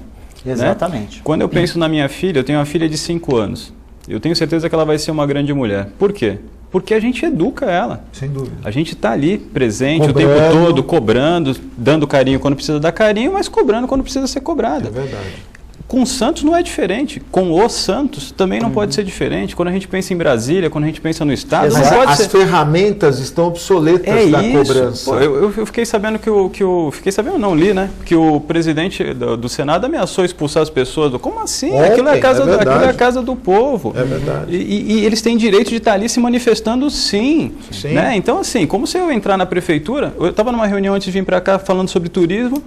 Exatamente. Né? Quando eu penso na minha filha, eu tenho uma filha de 5 anos. Eu tenho certeza que ela vai ser uma grande mulher. Por quê? Porque a gente educa ela. Sem dúvida. A gente está ali presente o tempo todo, cobrando, dando carinho quando precisa dar carinho, mas cobrando quando precisa ser cobrado. É verdade. Com o Santos não é diferente. Com o Santos também não pode ser diferente. Quando a gente pensa em Brasília, quando a gente pensa no Estado, não pode ser. As ferramentas estão obsoletas da cobrança. Pô, eu fiquei sabendo fiquei sabendo, não li, né? Que o presidente do Senado ameaçou expulsar as pessoas. Como assim? Aquilo é a casa do povo. É verdade. E eles têm direito de estar ali se manifestando, sim. Né? Então, assim, como se eu entrar na prefeitura, eu estava numa reunião antes de vir para cá falando sobre turismo.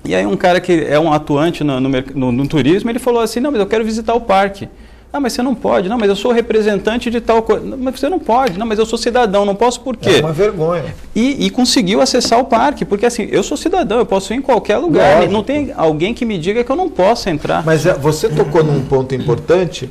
E aí um cara que é um atuante no turismo, ele falou assim, não, mas eu quero visitar o parque. Ah, mas você não pode. Não, mas eu sou representante de tal coisa. Mas você não pode. Não, mas eu sou cidadão, não posso por quê? É uma vergonha. E conseguiu acessar o parque, porque assim, eu sou cidadão, eu posso ir em qualquer lugar. Lógico. Não tem alguém que me diga que eu não posso entrar. Mas você tocou num ponto importante.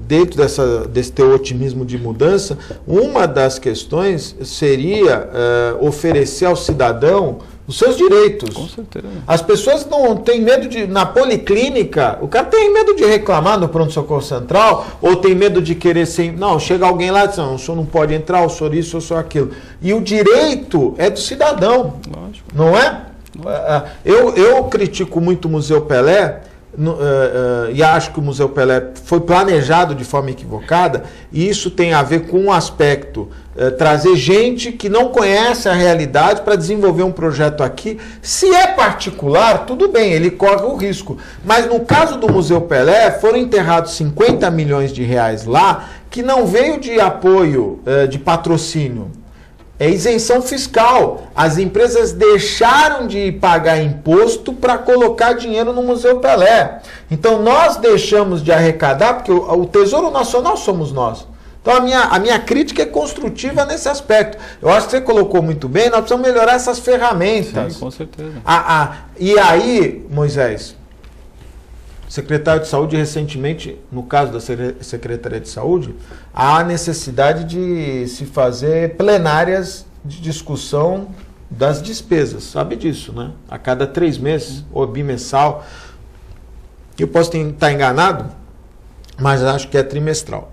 Dentro desse teu otimismo de mudança, uma das questões seria oferecer ao cidadão os seus direitos. Com certeza. As pessoas não têm medo de... Na policlínica, o cara tem medo de reclamar no pronto-socorro central, ou tem medo de querer ser... Não, chega alguém lá e diz, não, o senhor não pode entrar, o senhor isso, o senhor aquilo. E o direito é do cidadão. Lógico. Não é? Eu critico muito o Museu Pelé, e acho que o Museu Pelé foi planejado de forma equivocada, e isso tem a ver com um aspecto, trazer gente que não conhece a realidade para desenvolver um projeto aqui. Se é particular, tudo bem, ele corre o risco. Mas no caso do Museu Pelé, foram enterrados 50 milhões de reais lá, que não veio de apoio, de patrocínio. É isenção fiscal. As empresas deixaram de pagar imposto para colocar dinheiro no Museu Pelé. Então nós deixamos de arrecadar, porque o Tesouro Nacional somos nós. Então a minha crítica é construtiva nesse aspecto. Eu acho que você colocou muito bem, nós precisamos melhorar essas ferramentas. Sim, com certeza. E aí, Moisés, o secretário de Saúde recentemente, no caso da Secretaria de Saúde, há necessidade de se fazer plenárias de discussão das despesas. Sabe disso, né? A cada 3 meses, ou bimensal. Eu posso estar enganado, mas acho que é trimestral.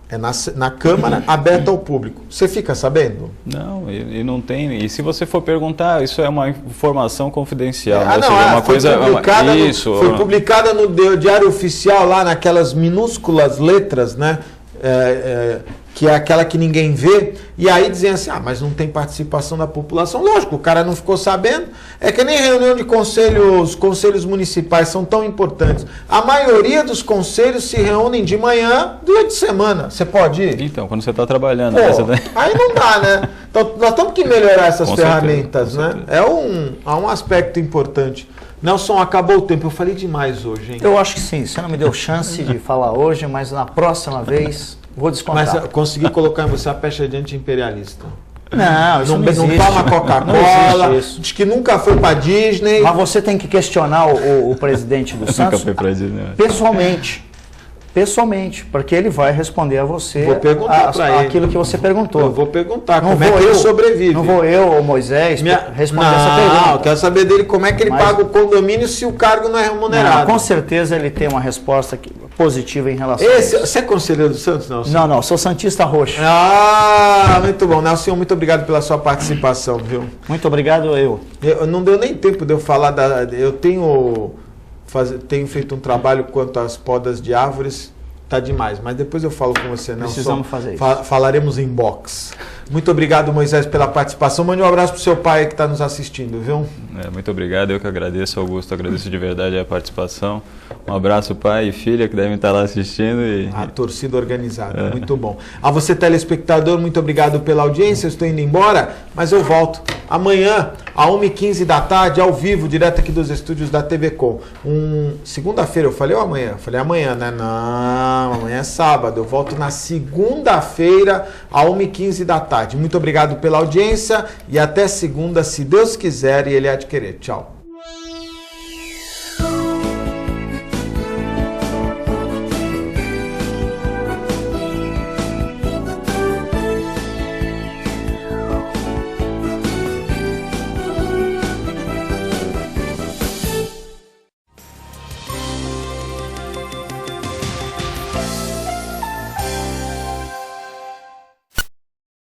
É na Câmara, aberta ao público. Você fica sabendo? Não, e não tem. E se você for perguntar, isso é uma informação confidencial. Foi publicada no Diário Oficial, lá naquelas minúsculas letras, né? Que é aquela que ninguém vê, e aí dizem assim, mas não tem participação da população. Lógico, o cara não ficou sabendo. É que nem reunião de conselhos municipais são tão importantes. A maioria dos conselhos se reúnem de manhã, dia de semana. Você pode ir? Então, quando você está trabalhando. Aí não dá, né? Então, nós temos que melhorar essas ferramentas, né? É um aspecto importante. Nelson, acabou o tempo. Eu falei demais hoje, hein? Eu acho que sim. Você não me deu chance de falar hoje, mas na próxima vez... Vou descontar. Mas consegui colocar em você a pecha de anti-imperialista. Não, isso não existe. Não toma Coca-Cola, diz que nunca foi para Disney. Mas você tem que questionar o presidente do Santos Nunca foi pra Disney. Pessoalmente, porque ele vai responder a você. Vou perguntar para ele aquilo que você perguntou. Eu vou perguntar como é que ele sobrevive. Não vou eu ou Moisés responder essa pergunta. Não, eu quero saber dele como é que ele paga o condomínio se o cargo não é remunerado. Não, com certeza ele tem uma resposta positiva em relação a isso. Você é conselheiro do Santos, Nelson? Não, sou santista roxo. Muito bom. Nelson, muito obrigado pela sua participação, viu? Muito obrigado, Não deu nem tempo de eu falar eu tenho feito um trabalho quanto às podas de árvores, tá demais, mas depois eu falo com você, Nelson. Precisamos fazer isso. Falaremos em box. Muito obrigado, Moisés, pela participação. Mande um abraço pro seu pai que está nos assistindo, viu? Muito obrigado, eu que agradeço, Augusto, agradeço de verdade a participação. Um abraço, pai e filha, que devem estar lá assistindo. A torcida organizada, muito bom. A você, telespectador, muito obrigado pela audiência, eu estou indo embora, mas eu volto amanhã, às 1h15 da tarde, ao vivo, direto aqui dos estúdios da TV Com. Segunda-feira, eu falei ou amanhã? Eu falei amanhã, né? Não, amanhã é sábado, eu volto na segunda-feira, às 1h15 da tarde. Muito obrigado pela audiência e até segunda, se Deus quiser e Ele há de querer. Tchau.